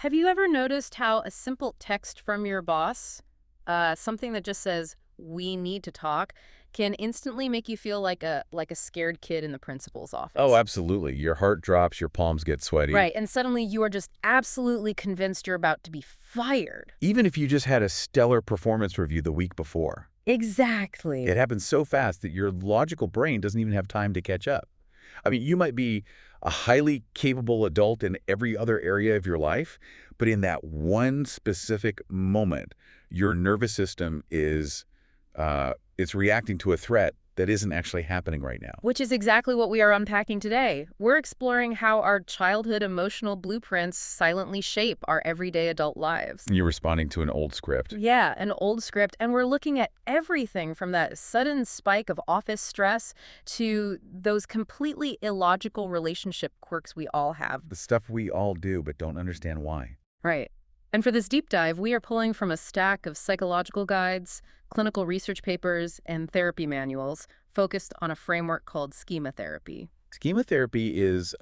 Have you ever noticed how a simple text from your boss, something that just says, "We need to talk," can instantly make you feel like a scared kid in the principal's Oh, office? absolutely. Your heart drops, your palms get sweaty. Right, and suddenly you are just absolutely convinced you're about to be fired. Even if you just had a stellar performance review the week before. It Exactly. happens so fast that your logical brain doesn't even have time to catch up. I mean, you might be a highly capable adult in every other area of your life, but in that one specific moment, your nervous system is it's reacting to a threat that isn't actually happening right now. Which is exactly what we are unpacking today. We're exploring how our childhood emotional blueprints silently shape our everyday adult lives. You're responding to an old script. Yeah, an old script, and we're looking at everything from that sudden spike of office stress to those completely illogical relationship quirks we all have. The stuff we all do but don't understand why. Right. And for this deep dive, we are pulling from a stack of psychological guides, clinical research papers, and therapy manuals focused on a framework called Schema Therapy. Schema therapy is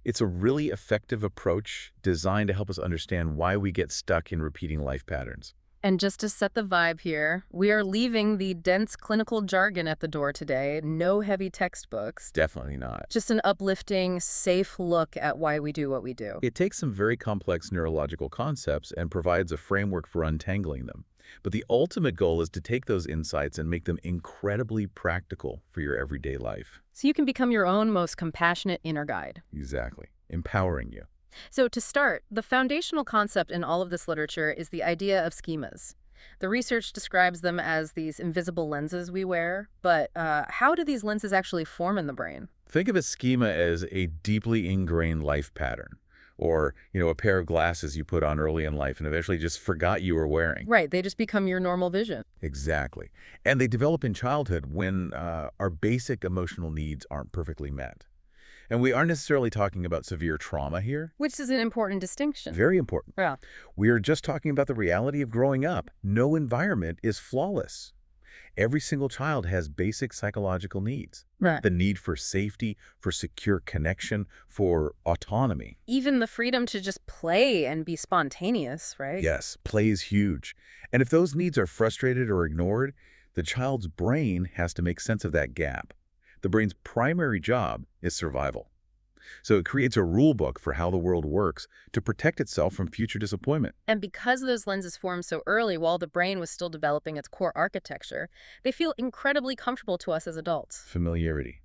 it's a really effective approach designed to help us understand why we get stuck in repeating life patterns. And just to set the vibe here, we are leaving the dense clinical jargon at the door today. No heavy textbooks. Definitely not. Just an uplifting, safe look at why we do what we do. It takes some very complex neurological concepts and provides a framework for untangling them. But the ultimate goal is to take those insights and make them incredibly practical for your everyday life. So you can become your own most compassionate inner guide. Exactly. Empowering you. So to start, the foundational concept in all of this literature is the idea of schemas. The research describes them as these invisible lenses we wear, but how do these lenses actually form in the brain? Think of a schema as a deeply ingrained life pattern, or, a pair of glasses you put on early in life and eventually just forgot you were wearing. Right, they just become your normal vision. Exactly. And they develop in childhood when our basic emotional needs aren't perfectly met. And we aren't necessarily talking about severe trauma here. Which is an important distinction. Very important. Yeah. We are just talking about the reality of growing up. No environment is flawless. Every single child has basic psychological needs. Right. The need for safety, for secure connection, for autonomy. Even the freedom to just play and be spontaneous, right? Yes, play is huge. And if those needs are frustrated or ignored, the child's brain has to make sense of that gap. The brain's primary job is survival. So it creates a rule book for how the world works to protect itself from future disappointment. And because those lenses formed so early while the brain was still developing its core architecture, they feel incredibly comfortable to us as adults. Familiarity.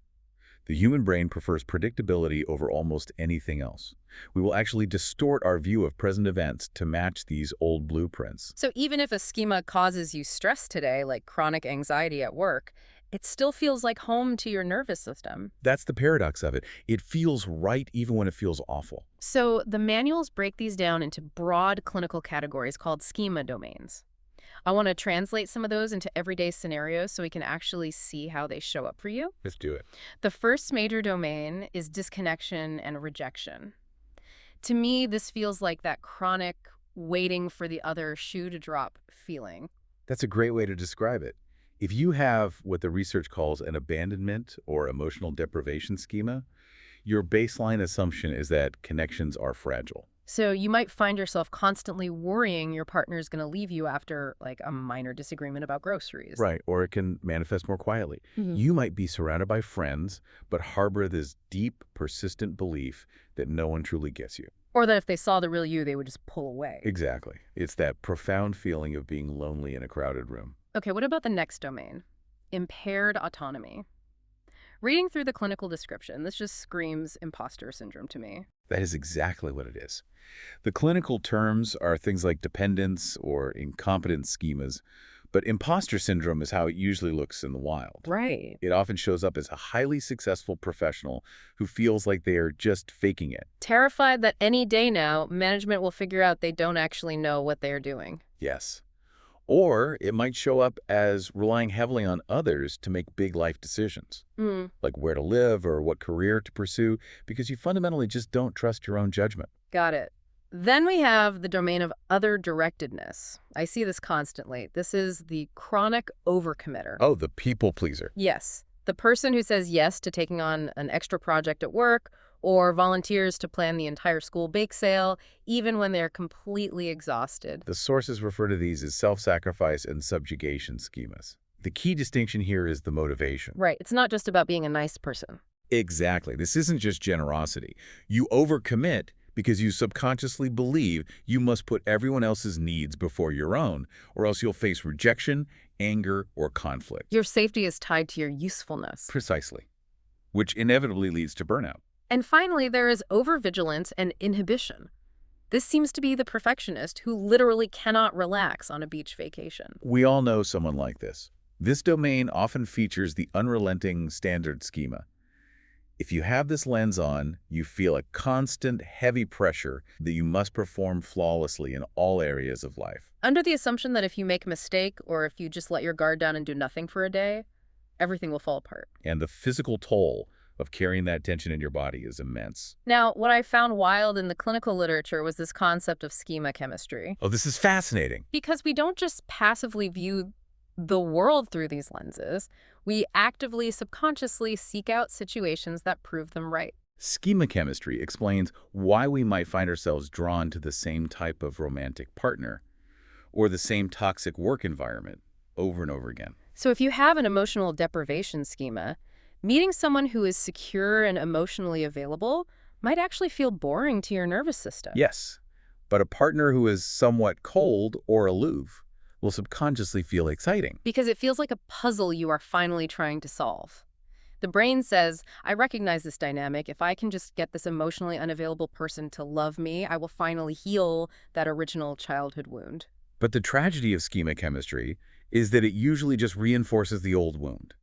The human brain prefers predictability over almost anything else. We will actually distort our view of present events to match these old blueprints. So even if a schema causes you stress today, like chronic anxiety at work, it still feels like home to your nervous system. That's the paradox of it. It feels right even when it feels awful. So the manuals break these down into broad clinical categories called schema domains. I want to translate some of those into everyday scenarios so we can actually see how they show up for you. Let's do it. The first major domain is disconnection and rejection. To me, this feels like that chronic waiting for the other shoe to drop feeling. That's a great way to describe it. If you have what the research calls an abandonment or emotional deprivation schema, your baseline assumption is that connections are fragile. So you might find yourself constantly worrying your partner's going to leave you after like a minor disagreement about groceries. Right, or it can manifest more quietly. Mhm. You might be surrounded by friends, but harbor this deep, persistent belief that no one truly gets you. Or that if they saw the real you, they would just pull away. Exactly. It's that profound feeling of being lonely in a crowded room. Okay, what about the next domain? Impaired autonomy. Reading through the clinical description, this just screams imposter syndrome to me. That is exactly what it is. The clinical terms are things like dependence or incompetence schemas, but imposter syndrome is how it usually looks in the wild. Right. It often shows up as a highly successful professional who feels like they are just faking it. Terrified that any day now, management will figure out they don't actually know what they're doing. Yes. Or it might show up as relying heavily on others to make big life decisions, Hmm, like where to live or what career to pursue, because you fundamentally just don't trust your own judgment. got it. Then we have the domain of other directedness. I see this constantly. This is the chronic overcommitter. Oh, the people pleaser. Yes, the person who says yes to taking on an extra project at work or volunteers to plan the entire school bake sale, even when they're completely exhausted. The sources refer to these as self-sacrifice and subjugation schemas. The key distinction here is the motivation. Right. It's not just about being a nice person. Exactly. This isn't just generosity. You overcommit because you subconsciously believe you must put everyone else's needs before your own, or else you'll face rejection, anger, or conflict. Your safety is tied to your usefulness. Precisely. Which inevitably leads to burnout. And finally, there is overvigilance and inhibition. This seems to be the perfectionist who literally cannot relax on a beach vacation. We all know someone like this. This domain often features the unrelenting standard schema. If you have this lens on, you feel a constant, heavy pressure that you must perform flawlessly in all areas of life. Under the assumption that if you make a mistake or if you just let your guard down and do nothing for a day, everything will fall apart. And the physical toll of carrying that tension in your body is immense. Now, what I found wild in the clinical literature was this concept of schema chemistry. Oh, this is fascinating. Because we don't just passively view the world through these lenses, we actively, subconsciously seek out situations that prove them right. Schema chemistry explains why we might find ourselves drawn to the same type of romantic partner or the same toxic work environment over and over again. So if you have an emotional deprivation schema, meeting someone who is secure and emotionally available might actually feel boring to your nervous system. Yes, but a partner who is somewhat cold or aloof will subconsciously feel exciting. Because it feels like a puzzle you are finally trying to solve. The brain says, I recognize this dynamic. If I can just get this emotionally unavailable person to love me, I will finally heal that original childhood wound. But the tragedy of schema chemistry is that it usually just reinforces the old wound.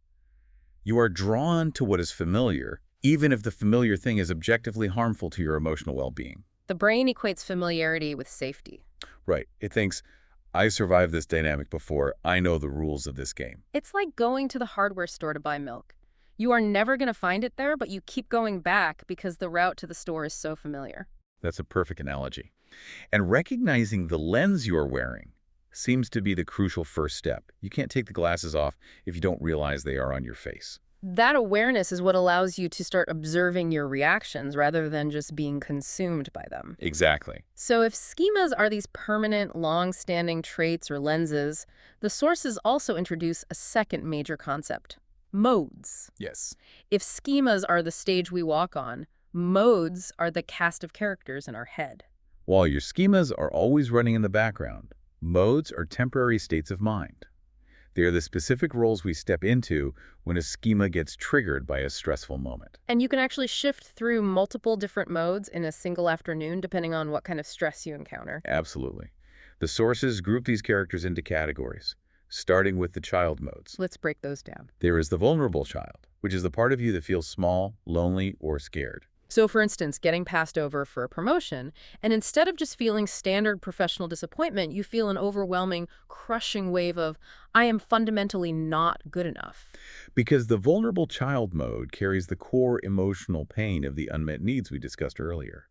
You are drawn to what is familiar, even if the familiar thing is objectively harmful to your emotional well-being. The brain equates familiarity with safety. Right. It thinks, I survived this dynamic before. I know the rules of this game. It's like going to the hardware store to buy milk. You are never going to find it there, but you keep going back because the route to the store is so familiar. That's a perfect analogy. And recognizing the lens you're wearing seems to be the crucial first step. You can't take the glasses off if you don't realize they are on your face. That awareness is what allows you to start observing your reactions rather than just being consumed by them. Exactly. So if schemas are these permanent, long-standing traits or lenses, the sources also introduce a second major concept: modes. Yes. If schemas are the stage we walk on, modes are the cast of characters in our head. While your schemas are always running in the background, modes are temporary states of mind. They are the specific roles we step into when a schema gets triggered by a stressful moment. And you can actually shift through multiple different modes in a single afternoon, depending on what kind of stress you encounter. Absolutely. The sources group these characters into categories, starting with the child modes. Let's break those down. There is the vulnerable child, which is the part of you that feels small, lonely, or scared. So for instance, getting passed over for a promotion, and instead of just feeling standard professional disappointment, you feel an overwhelming, crushing wave of, I am fundamentally not good enough. Because the vulnerable child mode carries the core emotional pain of the unmet needs we discussed earlier.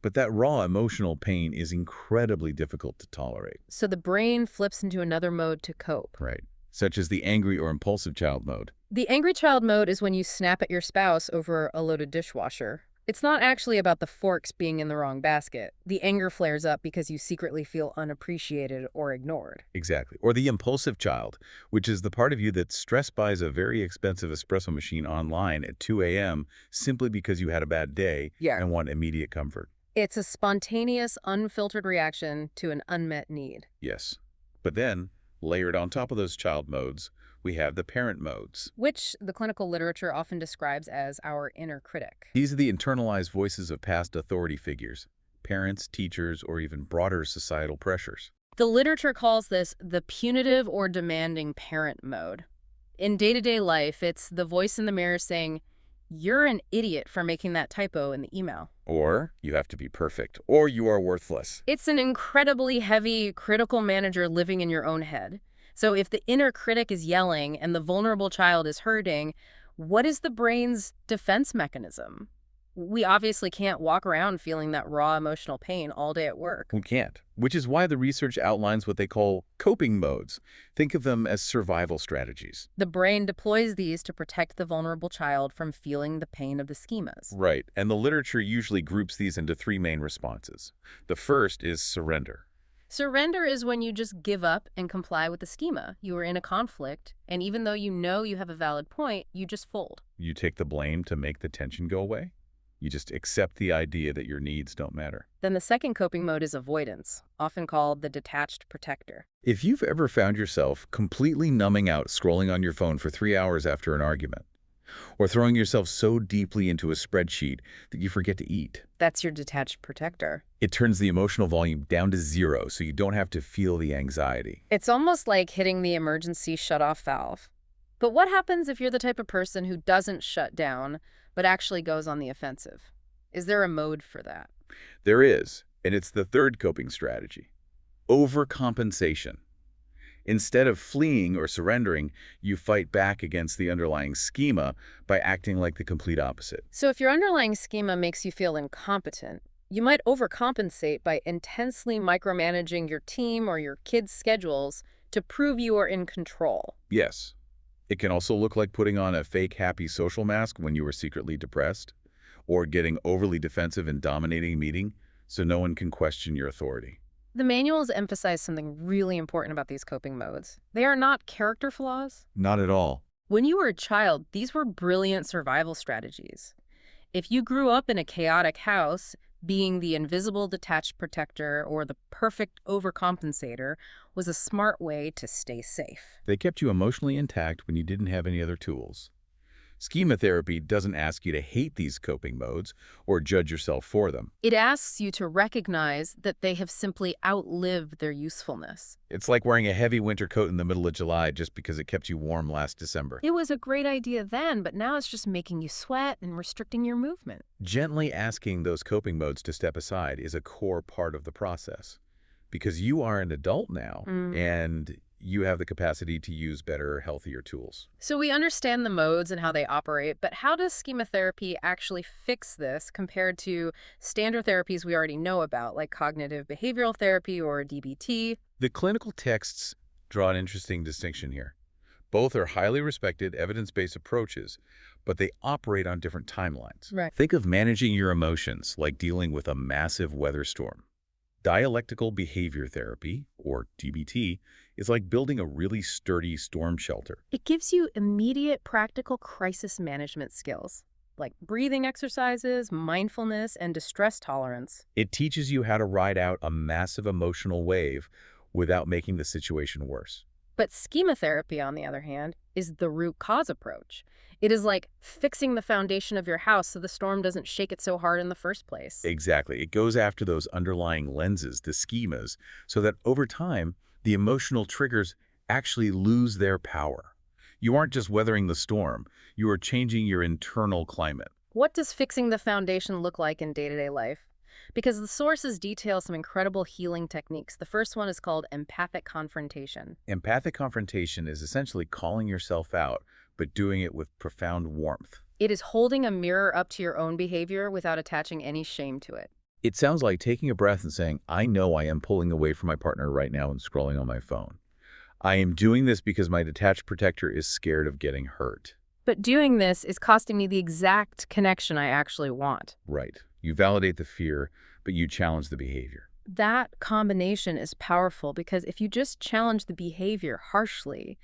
But that raw emotional pain is incredibly difficult to tolerate. So the brain flips into another mode to cope. Right. Such as the angry or impulsive child mode. The angry child mode is when you snap at your spouse over a loaded dishwasher. It's not actually about the forks being in the wrong basket. The anger flares up because you secretly feel unappreciated or ignored. Exactly. Or the impulsive child, which is the part of you that stress buys a very expensive espresso machine online at 2 a.m. simply because you had a bad day and want immediate comfort. It's a spontaneous, unfiltered reaction to an unmet need. Yes. But then, layered on top of those child modes, we have the parent modes, which the clinical literature often describes as our inner critic. These are the internalized voices of past authority figures, parents, teachers, or even broader societal pressures. The literature calls this the punitive or demanding parent mode. In day-to-day life, it's the voice in the mirror saying, you're an idiot for making that typo in the email. Or, you have to be perfect, or you are worthless. It's an incredibly heavy, critical manager living in your own head. So if the inner critic is yelling and the vulnerable child is hurting, what is the brain's defense mechanism? We obviously can't walk around feeling that raw emotional pain all day at work. We can't, which is why the research outlines what they call coping modes. Think of them as survival strategies. The brain deploys these to protect the vulnerable child from feeling the pain of the schemas. Right, and the literature usually groups these into three main responses. The first is surrender. Surrender is when you just give up and comply with the schema. You are in a conflict, and even though you know you have a valid point, you just fold. You take the blame to make the tension go away. You just accept the idea that your needs don't matter. Then the second coping mode is avoidance, often called the detached protector. If you've ever found yourself completely numbing out scrolling on your phone for 3 hours after an argument, or throwing yourself so deeply into a spreadsheet that you forget to eat, That's your detached protector. it turns the emotional volume down to zero so you don't have to feel the anxiety. It's almost like hitting the emergency shut-off valve. But what happens if you're the type of person who doesn't shut down, but actually goes on the offensive? Is there a mode for that? There is, and it's the third coping strategy: overcompensation. Instead of fleeing or surrendering, you fight back against the underlying schema by acting like the complete opposite. So if your underlying schema makes you feel incompetent, you might overcompensate by intensely micromanaging your team or your kids' schedules to prove you are in control. Yes, it can also look like putting on a fake happy social mask when you were secretly depressed, or getting overly defensive and dominating a meeting so no one can question your authority. The manuals emphasize something really important about these coping modes. They are not character flaws. Not at all. When you were a child, these were brilliant survival strategies. If you grew up in a chaotic house, being the invisible detached protector or the perfect overcompensator was a smart way to stay safe. They kept you emotionally intact when you didn't have any other tools. Schema therapy doesn't ask you to hate these coping modes or judge yourself for them. It asks you to recognize that they have simply outlived their usefulness. It's like wearing a heavy winter coat in the middle of July just because it kept you warm last December. It was a great idea then, but now it's just making you sweat and restricting your movement. Gently asking those coping modes to step aside is a core part of the process, because you are an adult now and you have the capacity to use better, healthier tools. So we understand the modes and how they operate, but how does schema therapy actually fix this compared to standard therapies we already know about, like cognitive behavioral therapy or DBT? The clinical texts draw an interesting distinction here. Both are highly respected, evidence-based approaches, but they operate on different timelines. Right. Think of managing your emotions like dealing with a massive weather storm. Dialectical behavior therapy, or DBT, is like building a really sturdy storm shelter. It gives you immediate practical crisis management skills, like breathing exercises, mindfulness, and distress tolerance. It teaches you how to ride out a massive emotional wave without making the situation worse. But schema therapy, on the other hand, is the root cause approach. It is like fixing the foundation of your house so the storm doesn't shake it so hard in the first place. Exactly. It goes after those underlying lenses, the schemas, so that over time, the emotional triggers actually lose their power. You aren't just weathering the storm, you are changing your internal climate. What does fixing the foundation look like in day-to-day life? Because the sources detail some incredible healing techniques. The first one is called empathic confrontation. Empathic confrontation is essentially calling yourself out, but doing it with profound warmth. It is holding a mirror up to your own behavior without attaching any shame to it. It sounds like taking a breath and saying, I know I am pulling away from my partner right now and scrolling on my phone. I am doing this because my detached protector is scared of getting hurt. But doing this is costing me the exact connection I actually want. Right. You validate the fear, but you challenge the behavior. That combination is powerful because if you just challenge the behavior harshly,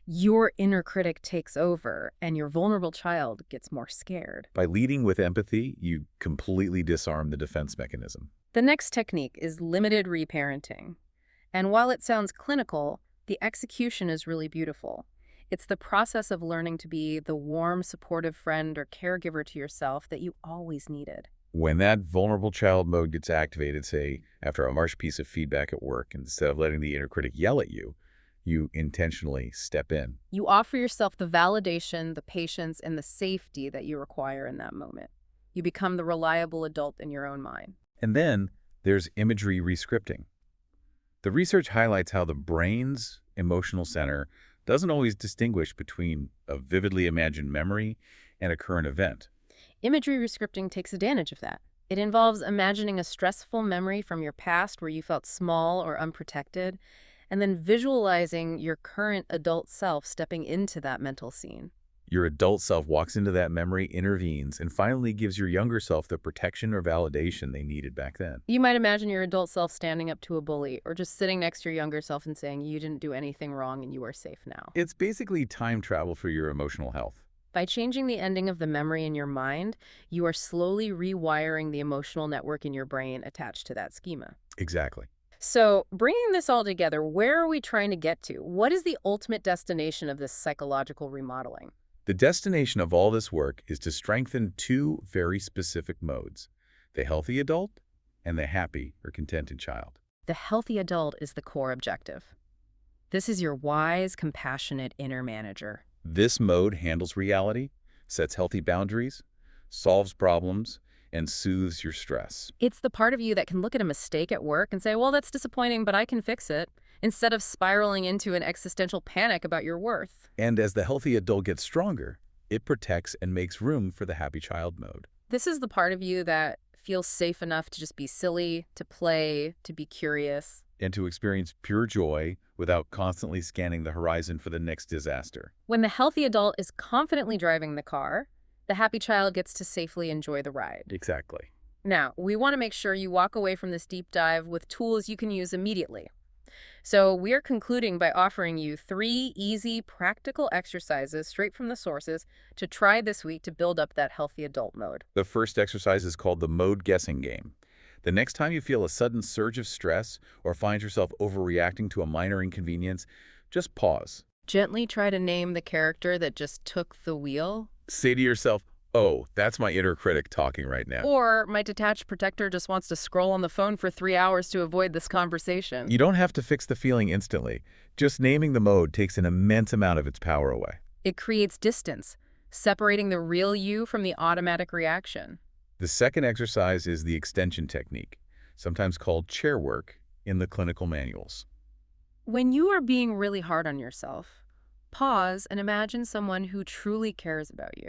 your inner critic takes over and your vulnerable child gets more scared. By leading with empathy, you completely disarm the defense mechanism. The next technique is limited reparenting. And while it sounds clinical, the execution is really beautiful. It's the process of learning to be the warm, supportive friend or caregiver to yourself that you always needed. When that vulnerable child mode gets activated, say, after a harsh piece of feedback at work, instead of letting the inner critic yell at you, you intentionally step in. You offer yourself the validation, the patience, and the safety that you require in that moment. You become the reliable adult in your own mind. And then there's imagery rescripting. The research highlights how the brain's emotional center doesn't always distinguish between a vividly imagined memory and a current event. Imagery rescripting takes advantage of that. It involves imagining a stressful memory from your past where you felt small or unprotected, and then visualizing your current adult self stepping into that mental scene. Your adult self walks into that memory, intervenes, and finally gives your younger self the protection or validation they needed back then. You might imagine your adult self standing up to a bully or just sitting next to your younger self and saying, "You didn't do anything wrong and you are safe now." It's basically time travel for your emotional health. By changing the ending of the memory in your mind, you are slowly rewiring the emotional network in your brain attached to that schema. Exactly. So, bringing this all together, where are we trying to get to? What is the ultimate destination of this psychological remodeling? The destination of all this work is to strengthen two very specific modes, the healthy adult and the happy or contented child. The healthy adult is the core objective. This is your wise, compassionate inner manager. This mode handles reality, sets healthy boundaries, solves problems, and soothes your stress. It's the part of you that can look at a mistake at work and say, well, that's disappointing, but I can fix it, instead of spiraling into an existential panic about your worth. And as the healthy adult gets stronger, it protects and makes room for the happy child mode. This is the part of you that feels safe enough to just be silly, to play, to be curious. And to experience pure joy without constantly scanning the horizon for the next disaster. When the healthy adult is confidently driving the car, the happy child gets to safely enjoy the ride. Exactly. Now, we want to make sure you walk away from this deep dive with tools you can use immediately. So we're concluding by offering you 3 easy, practical exercises straight from the sources to try this week to build up that healthy adult mode. The first exercise is called the mode guessing game. The next time you feel a sudden surge of stress or find yourself overreacting to a minor inconvenience, just pause. Gently try to name the character that just took the wheel. Say to yourself, oh, that's my inner critic talking right now. Or my detached protector just wants to scroll on the phone for 3 hours to avoid this conversation. You don't have to fix the feeling instantly. Just naming the mode takes an immense amount of its power away. It creates distance, separating the real you from the automatic reaction. The second exercise is the extension technique, sometimes called chair work in the clinical manuals. When you are being really hard on yourself, pause and imagine someone who truly cares about you.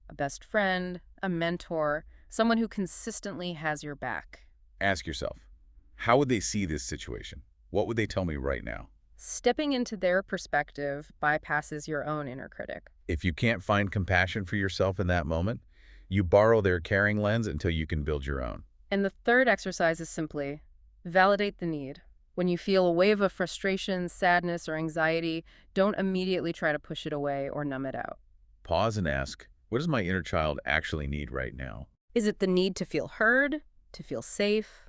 A best friend, a mentor, someone who consistently has your back. Ask yourself, how would they see this situation? What would they tell me right now? Stepping into their perspective bypasses your own inner critic. If you can't find compassion for yourself in that moment, you borrow their caring lens until you can build your own. And the third exercise is simply validate the need. When you feel a wave of frustration, sadness, or anxiety, don't immediately try to push it away or numb it out. Pause and ask, what does my inner child actually need right now? Is it the need to feel heard, to feel safe,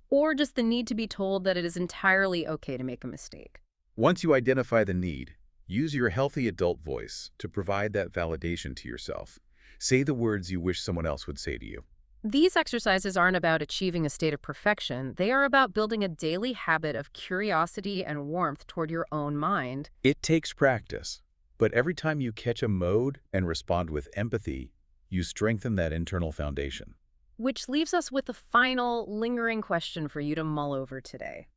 or just the need to be told that it is entirely okay to make a mistake? Once you identify the need, use your healthy adult voice to provide that validation to yourself. Say the words you wish someone else would say to you. These exercises aren't about achieving a state of perfection. They are about building a daily habit of curiosity and warmth toward your own mind. It takes practice, but every time you catch a mode and respond with empathy, you strengthen that internal foundation. Which leaves us with a final, lingering question for you to mull over today.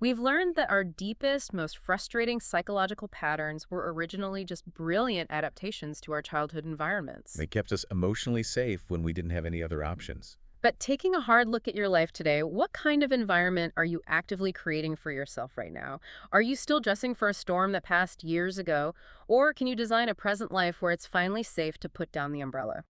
We've learned that our deepest, most frustrating psychological patterns were originally just brilliant adaptations to our childhood environments. They kept us emotionally safe when we didn't have any other options. But taking a hard look at your life today, what kind of environment are you actively creating for yourself right now? Are you still dressing for a storm that passed years ago? Or can you design a present life where it's finally safe to put down the umbrella?